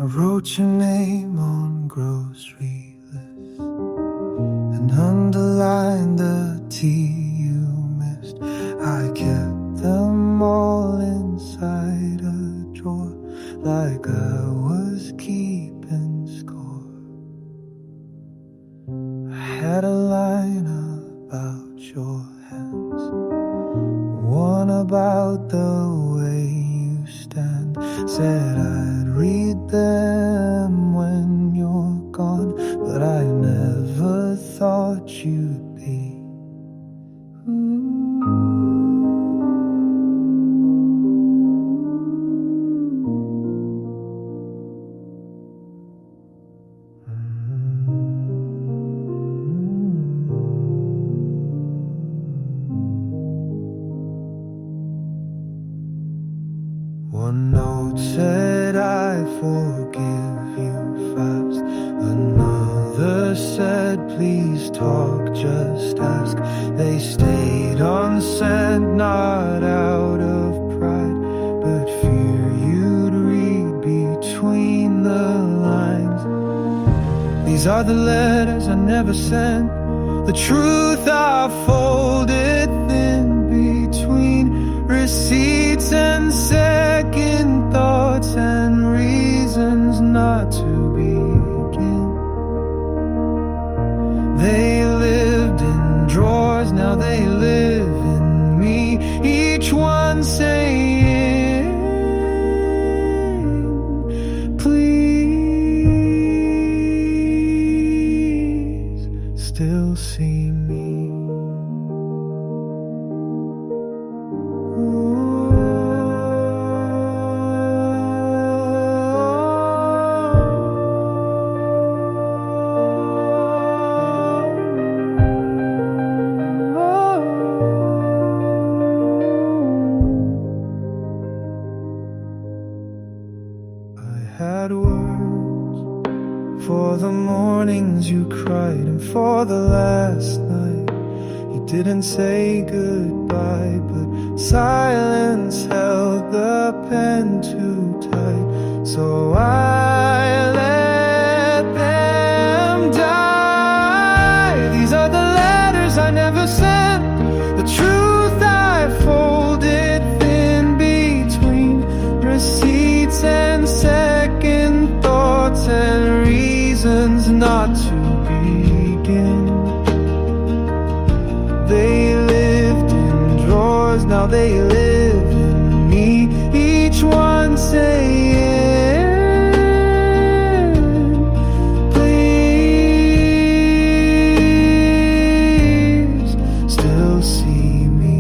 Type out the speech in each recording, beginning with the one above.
wrote your name on grocery lists and underlined the tea you missed. I kept them all inside a drawer like I was keeping score. I had a line about your hands, one about the way you stand. Said I'd read them when you're gone, but I never thought you'd be. One note said I forgive you fast. Another said please talk, just ask. They stayed unsent, not out of pride, but fear you'd read between the lines. These are the letters I never sent, the truth I folded thin between receipts and second thoughts and reasons not to begin. They lived in drawers, now they live in me, each one saying, please still see me. Had words for the mornings you cried and for the last night you didn't say goodbye, but silence held the pen too tight, so I let them die. These are the letters I never sent, the truth I folded thin between receipts and second thoughts and reasons not to begin. They lived in drawers, now they live in me, each one saying, please still see me.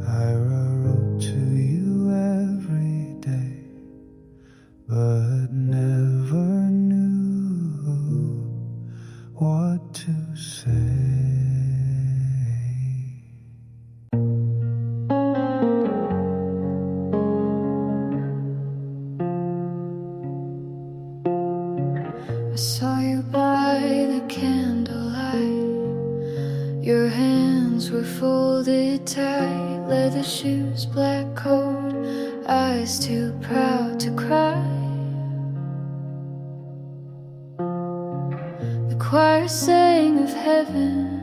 I wrote to you every day, but never knew what to say. I saw you by the candlelight. Your hands were folded tight, leather shoes, black coat, eyes too proud to cry. The choir sang of heaven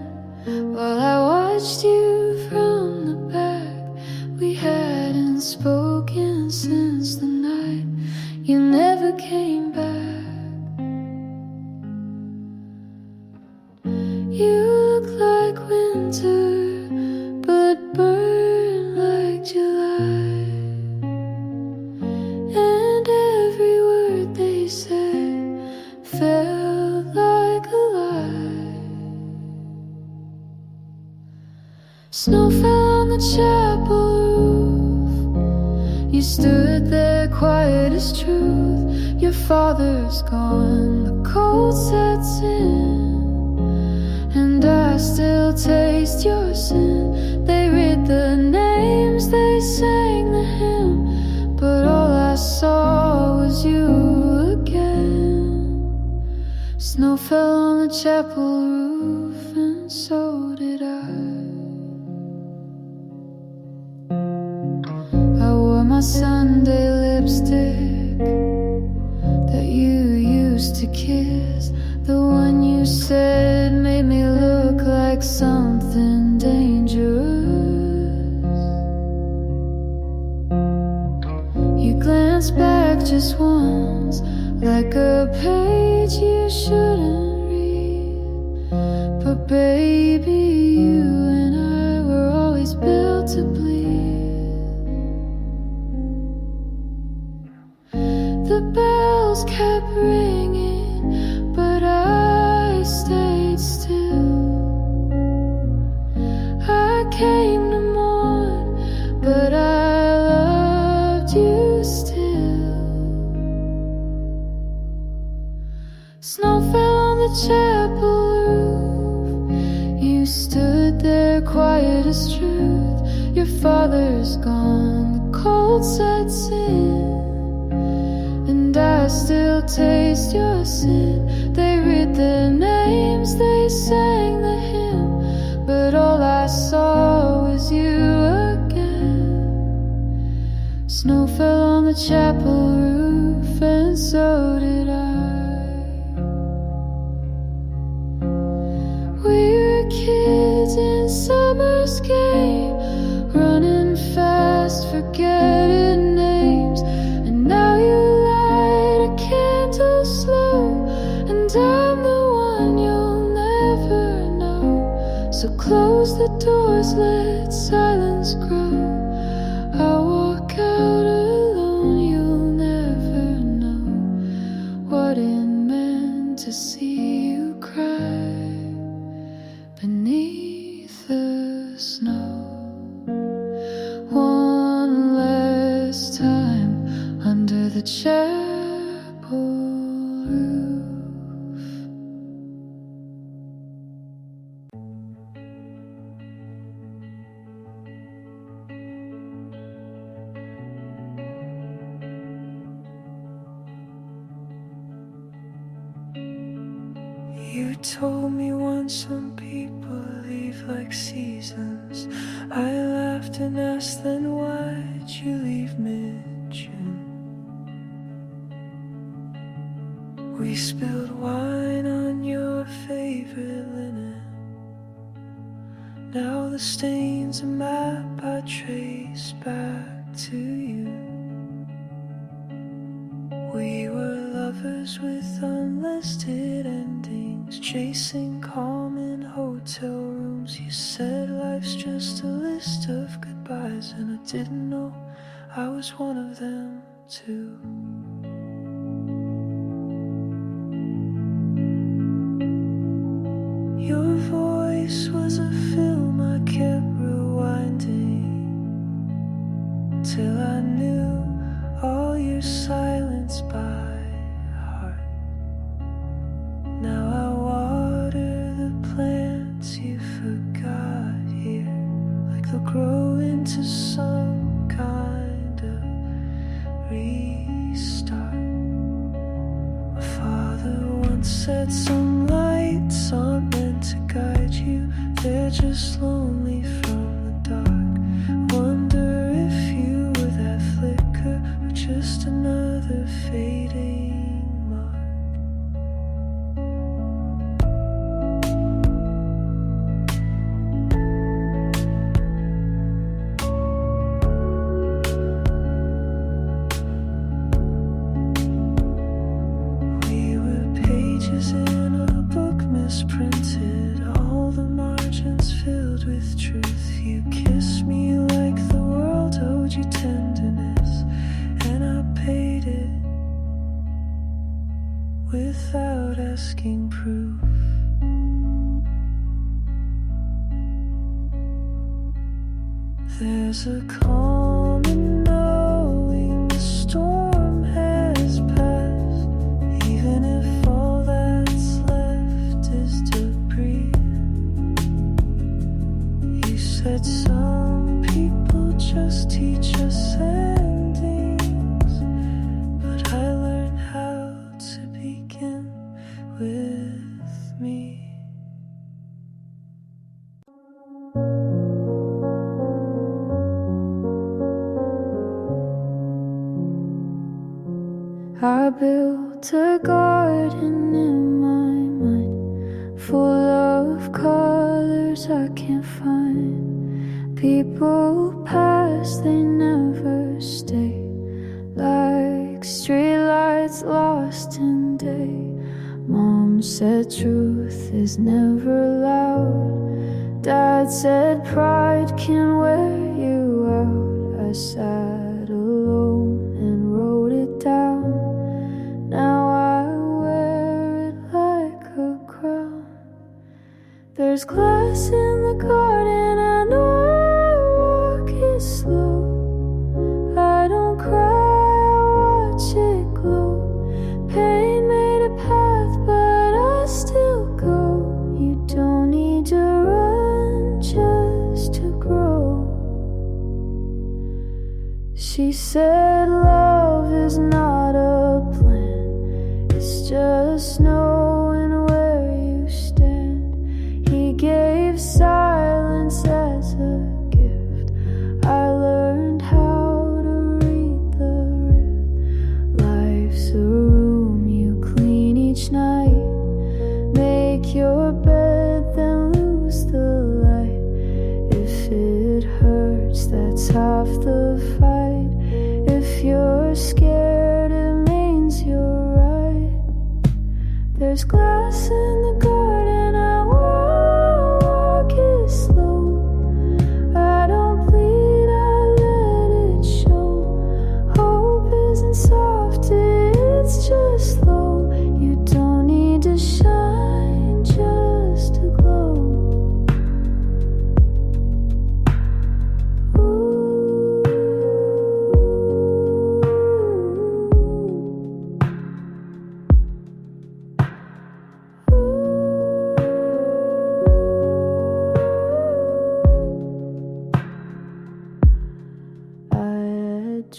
while I watched you from the back. We hadn't spoken since the night you never came back. You look like winter, but burn like July, and every word they said felt like a lie. Snow fell on the chapel roof. You stood there quiet as truth. Your father's gone, the cold sets in, and I still taste your sin. They read the names, they sang the hymn, but all I saw was you again. Snow fell on the chapel roof, and so did I. Sunday lipstick that you used to kiss, the one you said made me look like something dangerous. You glance back just once, like a page you shouldn't read. But baby, you and I were always built to bleed. The bells kept ringing, but I stayed still. I came to mourn, but I loved you still. Snow fell on the chapel roof. You stood there quiet as truth. Your father's gone, the cold sets in, and I still taste your sin. They read the names, they sang the hymn, but all I saw was you again. Snow fell on the chapel roof, and so did I. We were kids in summer's game, running fast, forgetting names. And now you light a candle slow, and I'm the one you'll never know. So close the doors, let silence grow. I'll walk out alone, you'll never know what it meant to see you cry beneath the snow. One last time under the chapel roof. You told me once some people leave like seasons. I laughed and asked, then why'd you leave mid-June? We spilled wine on your favorite linen. Now the stain's a map I trace back to you. We were lovers with unlisted endings, chasing calm in hotel rooms. You said life's just a list of goodbyes, and I didn't know I was one of them too. Your voice was a film I kept rewinding, till I knew all your silence by heart. Now I water the plants you forgot here, like they'll grow into some kind of restart. My father once said some lights aren't meant to guide you, they're just lonely from the dark. Wonder if you were that flicker, or just another fading mark. We were pages in a book misprinted, all the margins filled with truth. You kissed me like the world owed you tenderness, and I paid it without asking proof. There's a calm in knowing the storm has passed, even if all that's left is debris. You said some people just teach us endings, but I learned how to begin with me. built a garden in my mind, full of colors I can't find. People pass, they never stay, like streetlights lost in day. Mom said truth is never loud. Dad said pride can wear you out. I sat alone and wrote it down. Now I wear it like a crown. There's glass in the garden, I know I walk it slow. I don't cry, I watch it glow. Pain made a path, but I still go. You don't need to run just to grow. She said love is not a plan, it's just knowing where you stand. He gave silence as a gift. I learned how to read the rift. Life's a room you clean each night. Make your bed, then lose the light. If it hurts, that's half the fight. If you're scared, it means you're right. There's glass in the garden, I walk it slow. I don't bleed, I let it show. Hope isn't soft, it's just slow. You don't need to shine just to glow.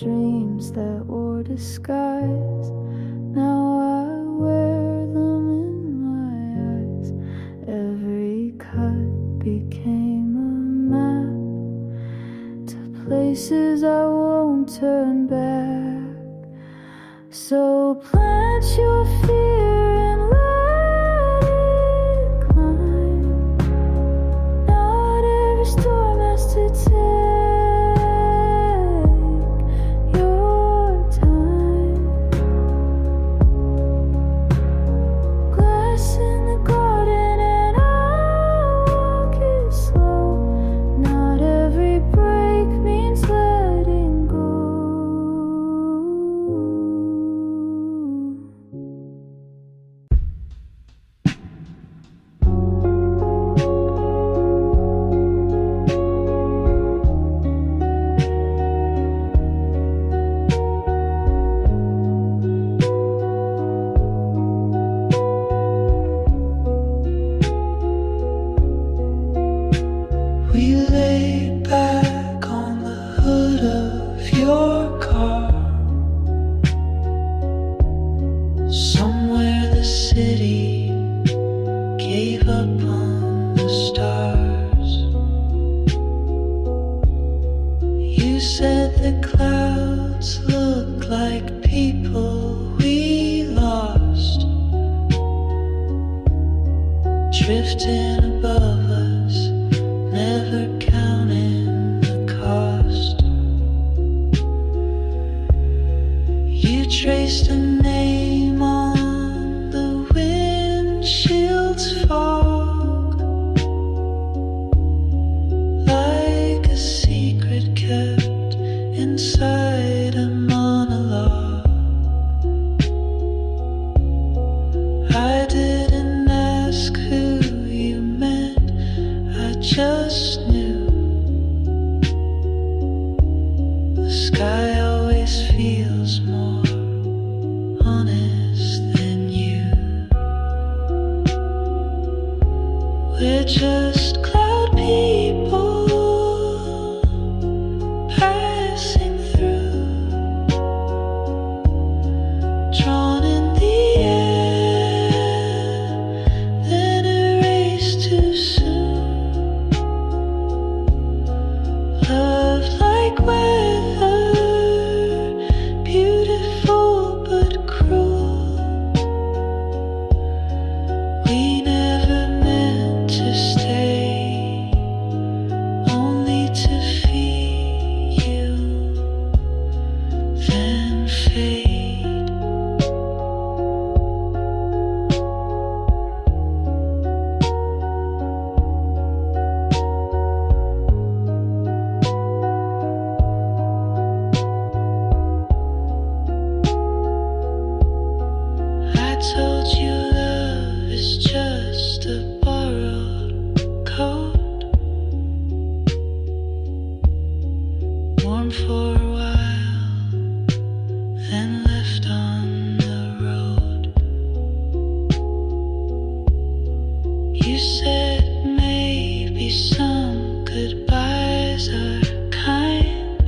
Dreams that wore disguise, now I wear them in my eyes. Every cut became a map to places I won't turn back. So plant your fear and let it climb. Not every storm has to take drifting above us, never counting the cost. You traced a name on the windshield's fog, like a secret kept inside a monologue. I didn't ask who you meant, I just knew. The sky always feels more honest than you. We're just cloud people passing through. for a while, then left on the road. You said maybe some goodbyes are kind.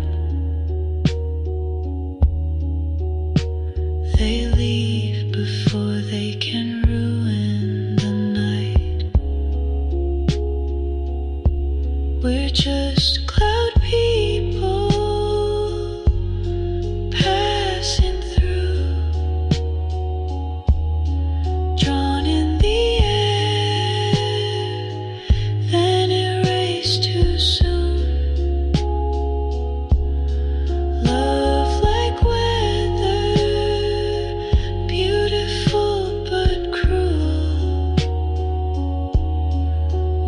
They leave before they can ruin the night. We're just cloud people passing through, drawn in the air, then erased too soon. Love like weather, beautiful but cruel.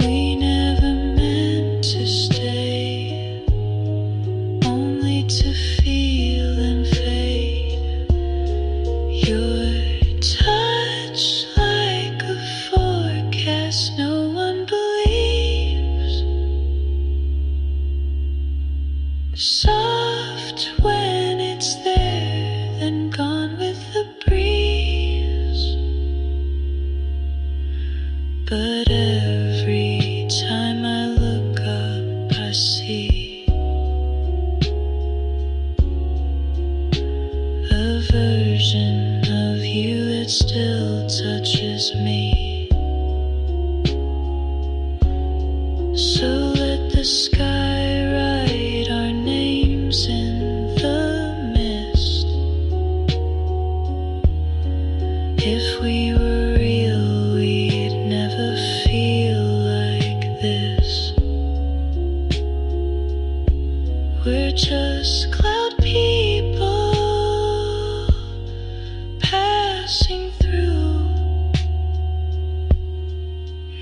We never meant to stay, only to feel and fade. Your touch like a forecast no one believes. Soft when it's there, then gone with the breeze. But every time I look up, I see a version of you that still touches me. So let the sky write our names in the mist. If we were real, we'd never feel like this. We're just cloud people passing through.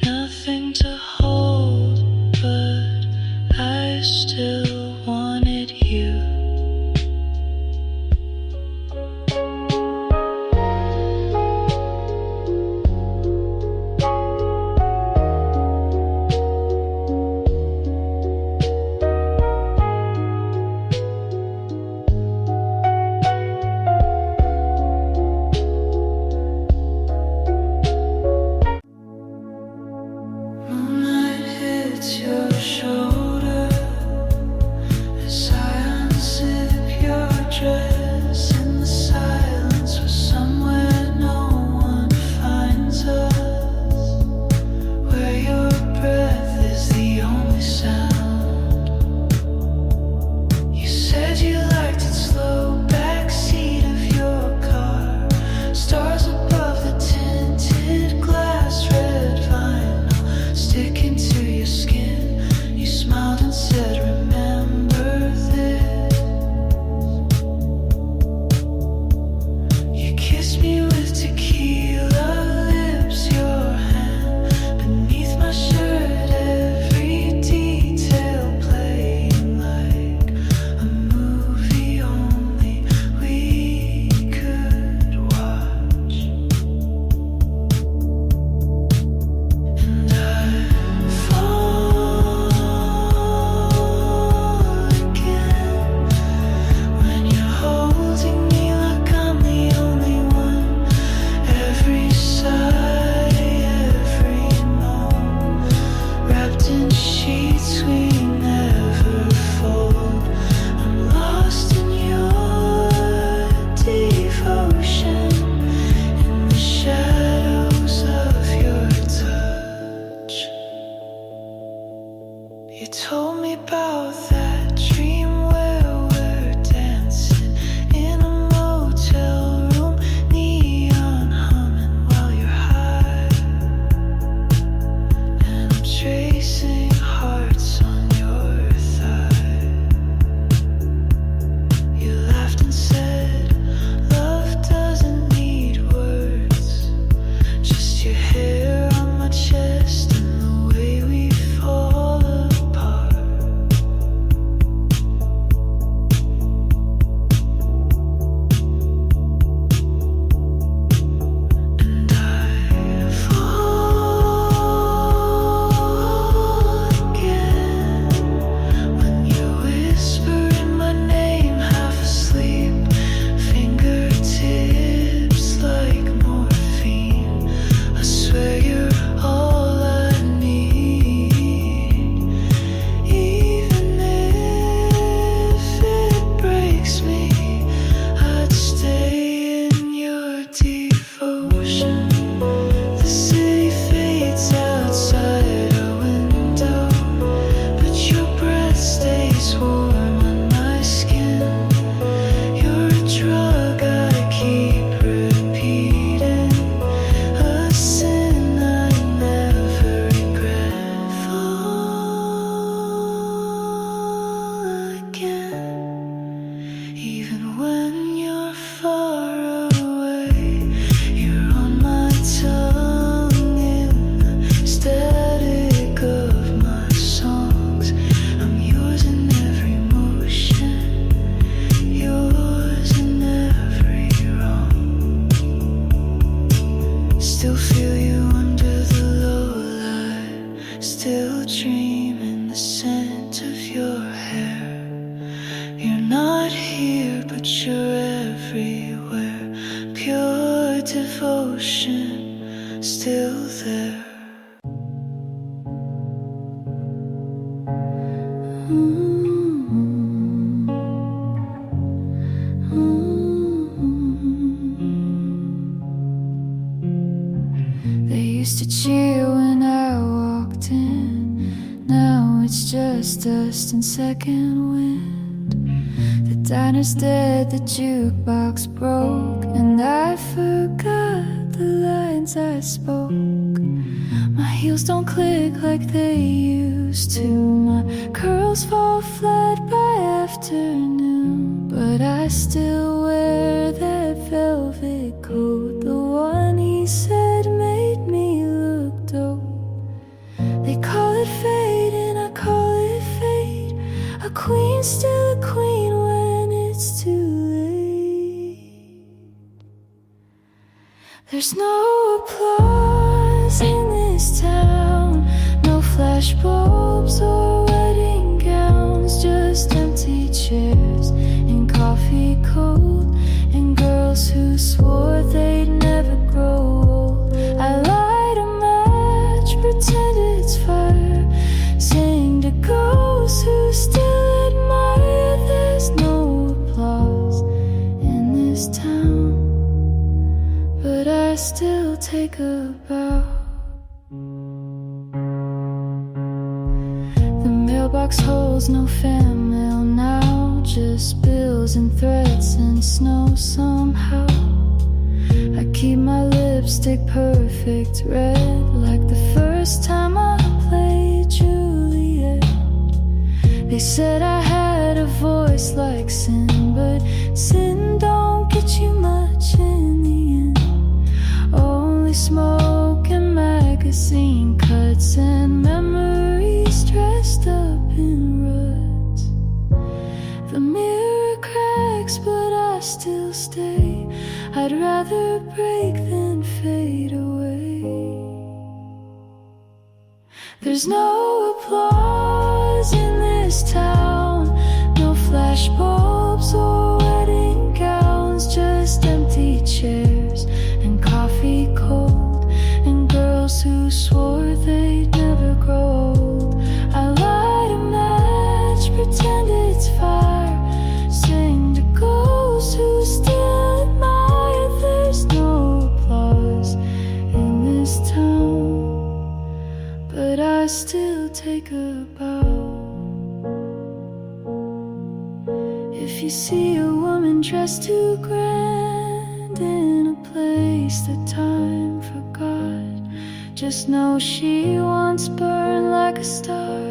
Nothing to hold, but I still wanted you. Moonlight hits your shoulder as I unzip your dress in the silence where somewhere no one finds us, where your breath is the only sound. You said you liked it slow, backseat of your car, stars above the tinted glass, red vinyl sticking to your skin. You smiled and said, remember this. You kissed me with tequila lips, your hand beneath my shirt, every detail playing like a movie only we could watch. And I fall again when you're holding me like I'm the only one. Every sigh, every moan, wrapped in sheets we never fold. I'm lost in your devotion, in the shadows of your touch. You told me about that dream where we're dancing in a motel room, neon humming while you're high. And I'm tracing hearts on your thigh. You laughed and said, love doesn't need words, just your hair on my chest and the way we fall apart. They used to cheer when I walked in. Now it's just dust and second wind. The diner's dead, the jukebox broke, and I forgot the lines I spoke. My heels don't click like they used to. My curls fall flat by afternoon, but I still wear that velvet coat, the one he said made me look dope. They call it fate and I call it fate. A queen's still a queen when it's too late. There's no applause in this town, no flash bulbs or wedding gowns, just empty chairs and coffee cold, and girls who swore they'd never grow old. I light a match, pretend it's fire, sing to ghosts who still admire. There's no applause in this town, but I still take a bow. The mailbox holds no fan mail now, just bills and threats and snow somehow. I keep my lipstick perfect red, like the first time I played Juliet. They said I had a voice like sin, but sin don't get you much in the end. Only smoke and magazine cuts and memories dressed up in ruts. The mirror cracks, but I still stay. I'd rather break than fade away. There's no applause in this town, no flash bulbs or wedding gowns, just empty chairs and coffee cold, and girls who swore they'd never grow old. I light a match, pretend it's fire, sing to ghosts who still admire. There's no applause in this town, but I still take a bow. If you see a woman dressed too grand in a place that time forgot, just know she once burned like a star.